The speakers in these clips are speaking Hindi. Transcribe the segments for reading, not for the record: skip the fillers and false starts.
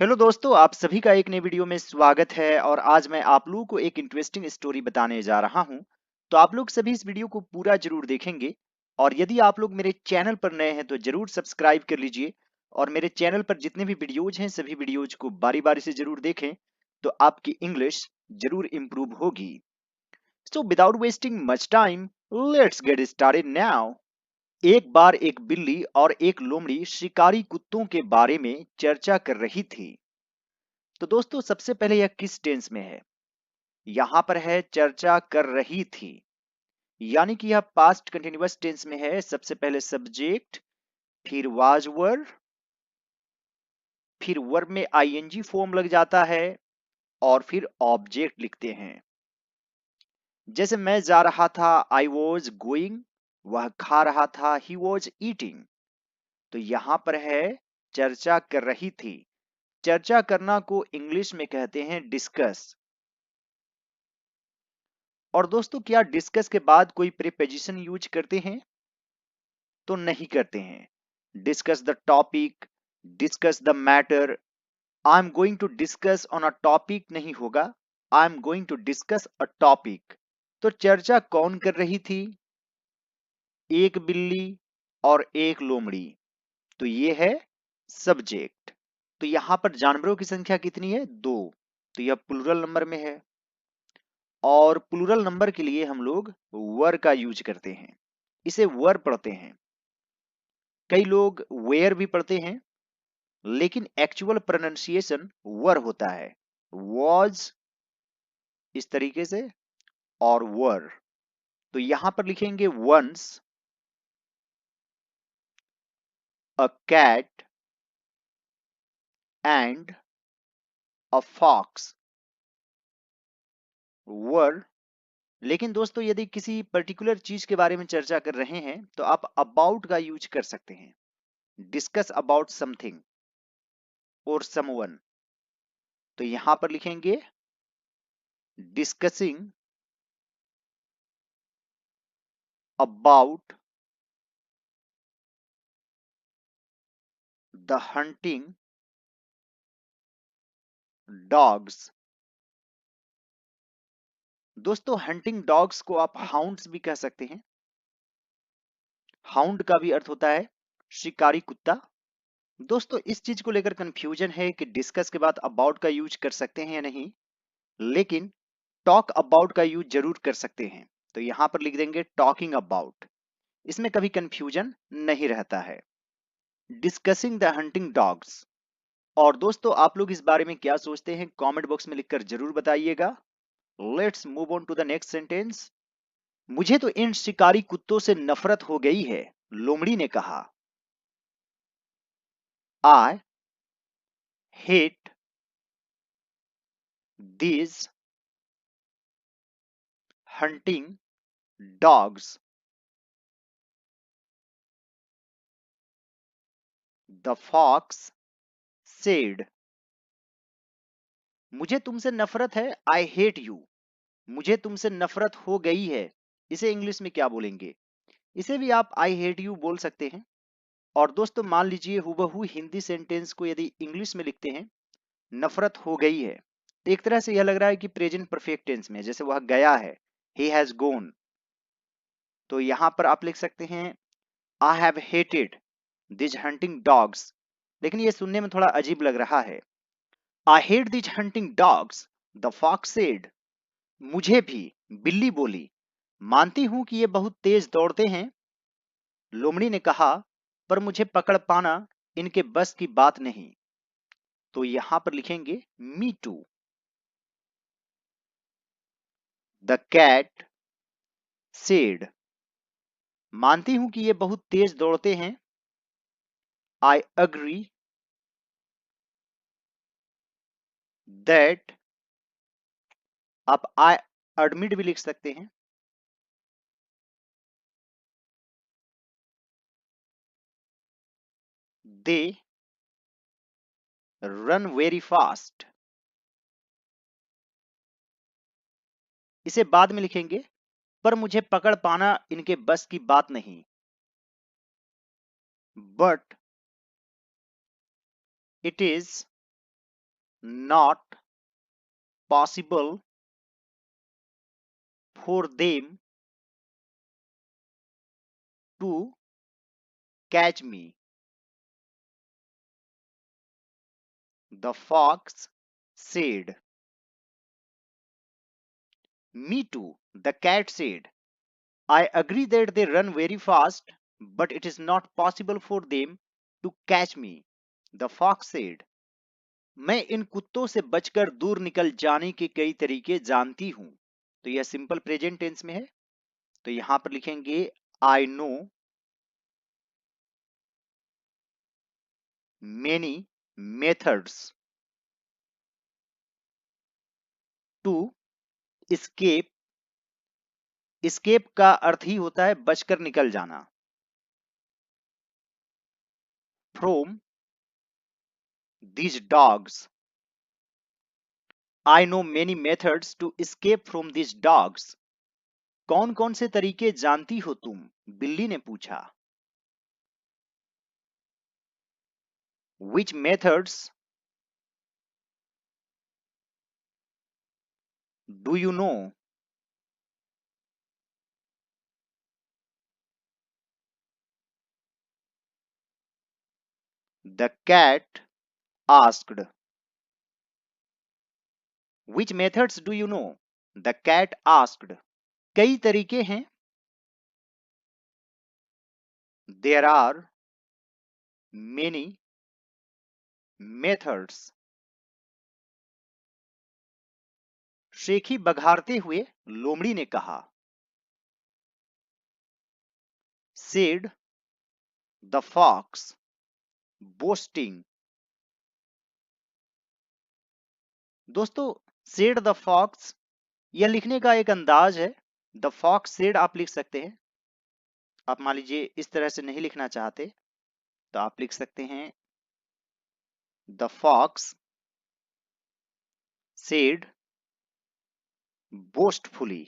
हेलो दोस्तों, आप सभी का एक नई वीडियो में स्वागत है और आज मैं आप लोगों को एक इंटरेस्टिंग स्टोरी बताने जा रहा हूं। तो आप लोग सभी इस वीडियो को पूरा जरूर देखेंगे और यदि आप लोग मेरे चैनल पर नए हैं तो जरूर सब्सक्राइब कर लीजिए और मेरे चैनल पर जितने भी वीडियोज हैं सभी वीडियोज को बारी बारी से जरूर देखें तो आपकी इंग्लिश जरूर इम्प्रूव होगी। So without wasting much time, let's get started now. एक बार एक बिल्ली और एक लोमड़ी शिकारी कुत्तों के बारे में चर्चा कर रही थी। तो दोस्तों सबसे पहले यह किस टेंस में है? यहां पर है चर्चा कर रही थी, यानी कि यह पास्ट कंटिन्यूअस टेंस में है। सबसे पहले सब्जेक्ट, फिर वाज वर, फिर वर्ब में आईएनजी फॉर्म लग जाता है और फिर ऑब्जेक्ट लिखते हैं। जैसे मैं जा रहा था, आई वॉज गोइंग, वह खा रहा था, ही वॉज ईटिंग। तो यहां पर है चर्चा कर रही थी। चर्चा करना को इंग्लिश में कहते हैं डिस्कस। और दोस्तों क्या डिस्कस के बाद कोई प्रीपोजिशन यूज करते हैं? तो नहीं करते हैं। Discuss the topic, discuss the matter, I am going to discuss on a topic नहीं होगा, I am going to discuss a topic. तो चर्चा कौन कर रही थी? एक बिल्ली और एक लोमड़ी। तो ये है सब्जेक्ट। तो यहां पर जानवरों की संख्या कितनी है? दो। तो यह प्लूरल नंबर में है और प्लूरल नंबर के लिए हम लोग वर का यूज करते हैं। इसे वर पढ़ते हैं। कई लोग वेयर भी पढ़ते हैं, लेकिन एक्चुअल प्रोनाउंसिएशन वर होता है। वॉज इस तरीके से और वर। तो यहां पर लिखेंगे once a cat and a fox were. लेकिन दोस्तों यदि किसी पर्टिकुलर चीज के बारे में चर्चा कर रहे हैं तो आप अबाउट का यूज कर सकते हैं। डिस्कस अबाउट समथिंग और समवन। तो यहां पर लिखेंगे discussing about the hunting dogs. दोस्तों हंटिंग डॉग्स को आप हाउंड्स भी कह सकते हैं। हाउंड का भी अर्थ होता है शिकारी कुत्ता। दोस्तों इस चीज को लेकर कंफ्यूजन है कि डिस्कस के बाद अबाउट का यूज कर सकते हैं या नहीं, लेकिन टॉक अबाउट का यूज जरूर कर सकते हैं। तो यहां पर लिख देंगे टॉकिंग अबाउट। इसमें कभी कंफ्यूजन नहीं रहता है। Discussing the hunting dogs. और दोस्तों आप लोग इस बारे में क्या सोचते हैं कमेंट बॉक्स में लिखकर जरूर बताइएगा। Let's move on to the next sentence. मुझे तो इन शिकारी कुत्तों से नफरत हो गई है, लोमड़ी ने कहा। I hate these hunting dogs. The fox said. मुझे तुमसे नफरत है, आई हेट यू। मुझे तुमसे नफरत हो गई है, इसे इंग्लिश में क्या बोलेंगे? इसे भी आप आई हेट यू बोल सकते हैं। और दोस्तों मान लीजिए हूबहू हिंदी सेंटेंस को यदि इंग्लिश में लिखते हैं, नफरत हो गई है, तो एक तरह से यह लग रहा है कि प्रेजेंट परफेक्ट टेंस में, जैसे वह गया है, he has gone। तो यहां पर आप लिख सकते हैं I have hated these hunting dogs। लेकिन ये सुनने में थोड़ा अजीब लग रहा है। I hate these hunting dogs, the fox said। मुझे भी, बिल्ली बोली, मानती हूं कि ये बहुत तेज दौड़ते हैं, लोमड़ी ने कहा, पर मुझे पकड़ पाना इनके बस की बात नहीं। तो यहां पर लिखेंगे me too. The cat said. मानती हूं कि ये बहुत तेज दौड़ते हैं, आई अग्री दैट। आप आई एडमिट भी लिख सकते हैं। They run very fast. इसे बाद में लिखेंगे, पर मुझे पकड़ पाना इनके बस की बात नहीं। But it is not possible for them to catch me. The fox said. Me too, the cat said. I agree that they run very fast, but it is not possible for them to catch me. The fox said. मैं इन कुत्तों से बचकर दूर निकल जाने के कई तरीके जानती हूं। तो यह सिंपल प्रेजेंट टेंस में है। तो यहां पर लिखेंगे I know many methods to escape। escape का अर्थ ही होता है बचकर निकल जाना। From these dogs। I know many methods to escape from these dogs। कौन कौन से तरीके जानती हो तुम? बिल्ली ने पूछा। Which methods do you know? The cat asked। Which methods do you know? The cat asked। कई तरीके हैं। There are many methods। शेखी बघारते हुए लोमड़ी ने कहा। Said the fox boasting। दोस्तों said the fox यह लिखने का एक अंदाज है। द फॉक्स सेड आप लिख सकते हैं। आप मान लीजिए इस तरह से नहीं लिखना चाहते तो आप लिख सकते हैं द फॉक्स सेड बोस्टफुली।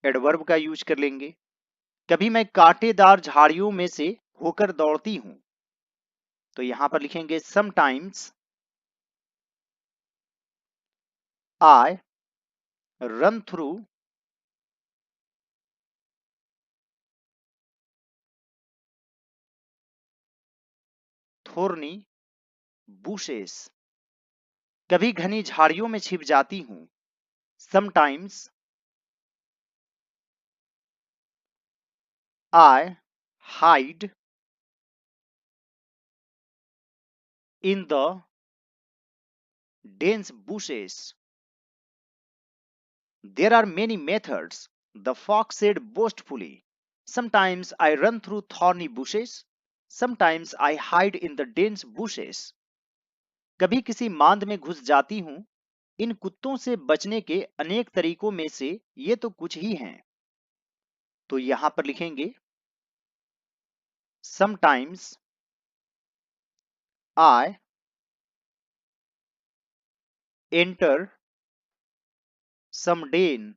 एडवर्ब का यूज कर लेंगे। कभी मैं कांटेदार झाड़ियों में से होकर दौड़ती हूं तो यहां पर लिखेंगे sometimes I run through thorny bushes. कभी घनी झाड़ियों में छिप जाती हूं। Sometimes I hide in the dense bushes। There are many methods, the fox said boastfully। Sometimes I run through thorny bushes, sometimes I hide in the dense bushes। कभी किसी मांद में घुस जाती हूं। इन कुत्तों से बचने के अनेक तरीकों में से ये तो कुछ ही हैं। तो यहां पर लिखेंगे sometimes I enter some den।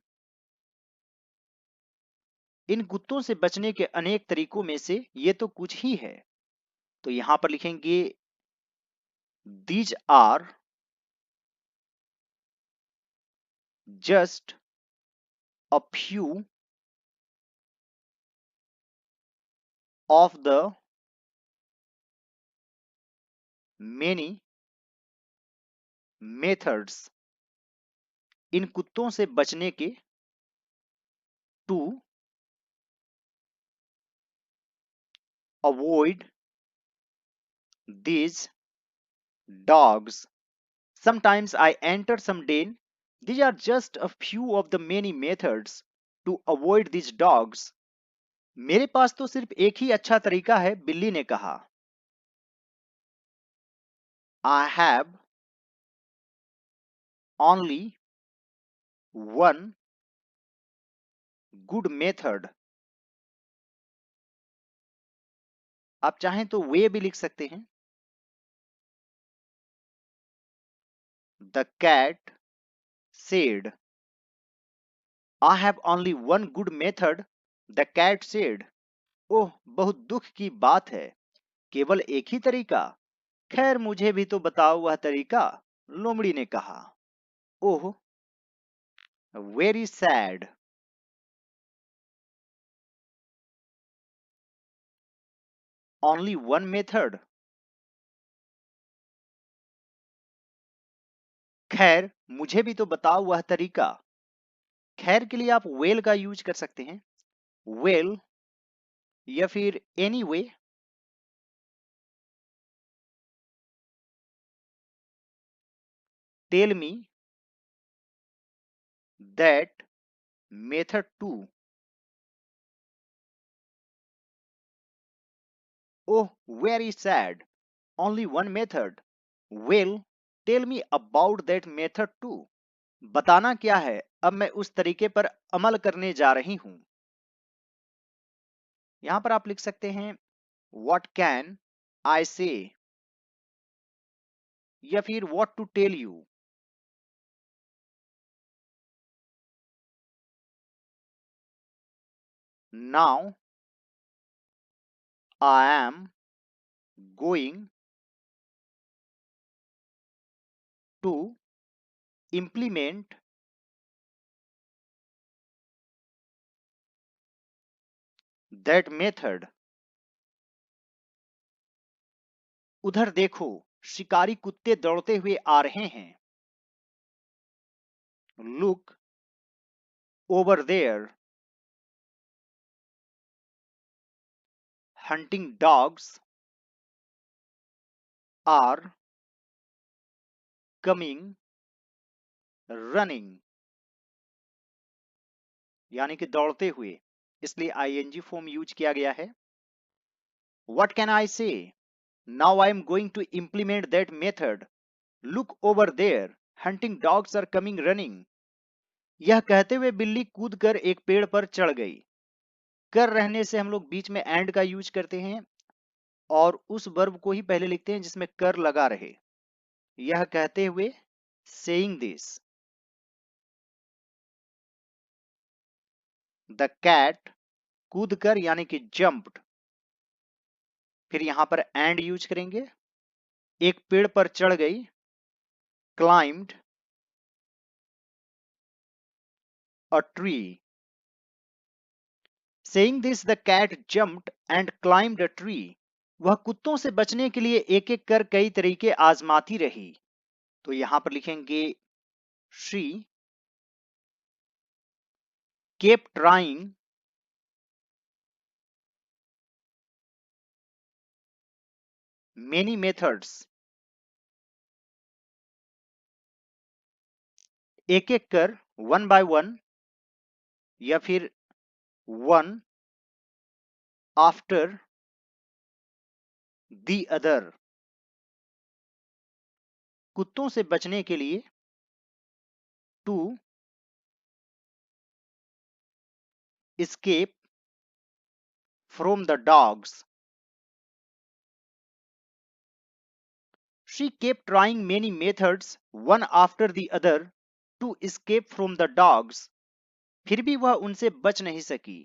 इन कुत्तों से बचने के अनेक तरीकों में से ये तो कुछ ही है। तो यहां पर लिखेंगे these are just a few of the many methods। इन कुत्तों से बचने के to avoid these dogs। Sometimes I enter some den। These are just a few of the many methods to avoid these dogs। मेरे पास तो सिर्फ एक ही अच्छा तरीका है, बिल्ली ने कहा। I have only one good method। आप चाहें तो वे भी लिख सकते हैं। The cat said। I have only one good method, the cat said। ओह बहुत दुख की बात है, केवल एक ही तरीका, खैर मुझे भी तो बताओ वह तरीका, लोमड़ी ने कहा। Oh, very sad. Only one method. खैर मुझे भी तो बताओ वह तरीका। खैर के लिए आप वेल का यूज कर सकते हैं, वेल या फिर any way. Tell me that method too. Oh, very sad, only one method. Well, tell me about that method too. बताना क्या है, अब मैं उस तरीके पर अमल करने जा रही हूं। यहां पर आप लिख सकते हैं व्हाट कैन आई से, या फिर what to tell you. Now I am going to implement that method। उधर देखो, शिकारी कुत्ते दौड़ते हुए आ रहे हैं। Look over there, hunting dogs are coming running। यानी कि दौड़ते हुए, इसलिए आईएनजी फॉर्म यूज किया गया है। What can I say? Now I am going to implement that method। Look over there, hunting dogs are coming running। यह कहते हुए बिल्ली कूदकर एक पेड़ पर चढ़ गई। कर रहने से हम लोग बीच में एंड का यूज करते हैं और उस वर्ब को ही पहले लिखते हैं जिसमें कर लगा रहे। यह कहते हुए, सेइंग दिस। द कैट, कूदकर यानी कि जंप्ड। फिर यहां पर एंड यूज करेंगे, एक पेड़ पर चढ़ गई, climbed a tree. Saying this the cat jumped and climbed a tree. वह कुत्तों से बचने के लिए एक एक कर कई तरीके आजमाती रही। तो यहां पर लिखेंगे she kept trying many methods। एक एक कर, वन बाय वन, या फिर वन आफ्टर दी अदर। कुत्तों से बचने के लिए, to escape from the dogs। She kept trying many methods one after the other to escape from the dogs। फिर भी वह उनसे बच नहीं सकी।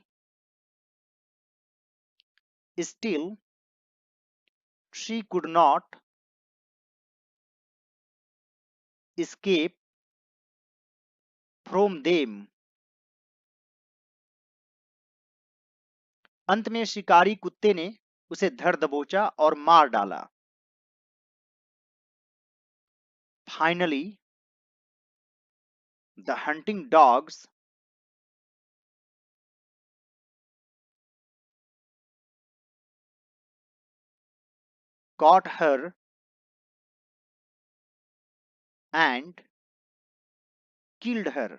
Still she could not escape from them। अंत में शिकारी कुत्ते ने उसे धर दबोचा और मार डाला। Finally the hunting dogs caught her and killed her।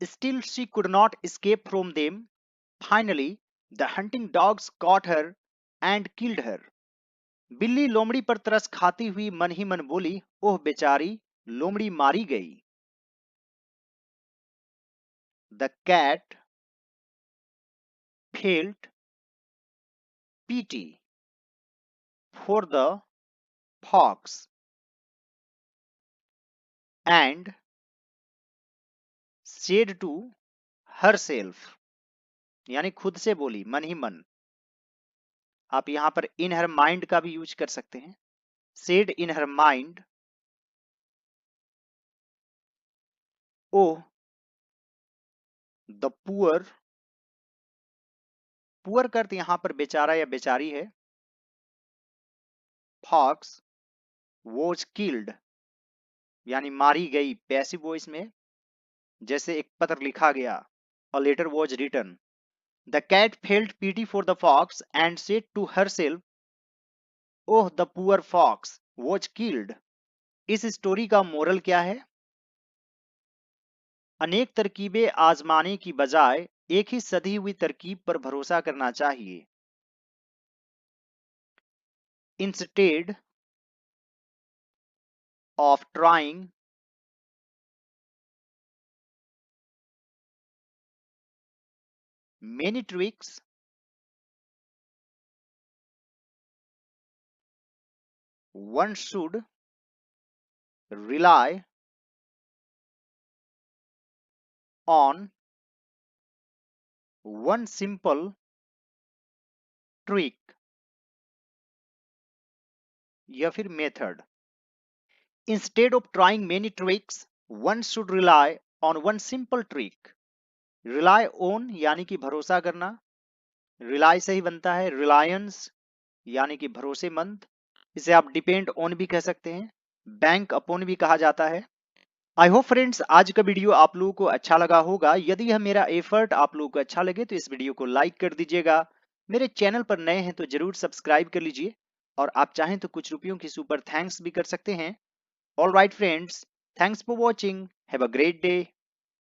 Still she could not escape from them। Finally the hunting dogs caught her and killed her। बिल्ली लोमड़ी पर तरस खाती हुई मन ही मन बोली, ओह बेचारी, लोमड़ी मारी गई। The cat felt pity for the fox and said to herself। यानी खुद से बोली मन ही मन, आप यहां पर इन हर माइंड का भी यूज कर सकते हैं। Said in her mind, oh the poor, poor का अर्थ यहां पर बेचारा या बेचारी है। फॉक्स वॉज किल्ड, यानी मारी गई, पैसिव वॉइस में, जैसे एक पत्र लिखा गया, a letter was written. The cat felt pity for the fox and said to herself, oh the poor fox was killed. इस स्टोरी का मोरल क्या है? अनेक तरकीबें आजमाने की बजाय एक ही सधी हुई तरकीब पर भरोसा करना चाहिए। Instead of trying many tricks, one should rely on one simple trick या फिर method. Instead of trying many tricks one should rely on one simple trick. Rely on यानी कि भरोसा करना, रिलाई से ही बनता है रिलायंस यानी कि भरोसेमंद, इसे आप डिपेंड ऑन भी कह सकते हैं, बैंक अपॉन भी कहा जाता है। आई होप फ्रेंड्स आज का वीडियो आप लोगों को अच्छा लगा होगा। यदि यह मेरा एफर्ट आप लोगों को अच्छा लगे तो इस वीडियो को लाइक कर दीजिएगा। मेरे चैनल पर नए हैं तो जरूर सब्सक्राइब कर लीजिए, और आप चाहें तो कुछ रुपयों की सुपर थैंक्स भी कर सकते हैं। All right friends, thanks for watching, have a great day.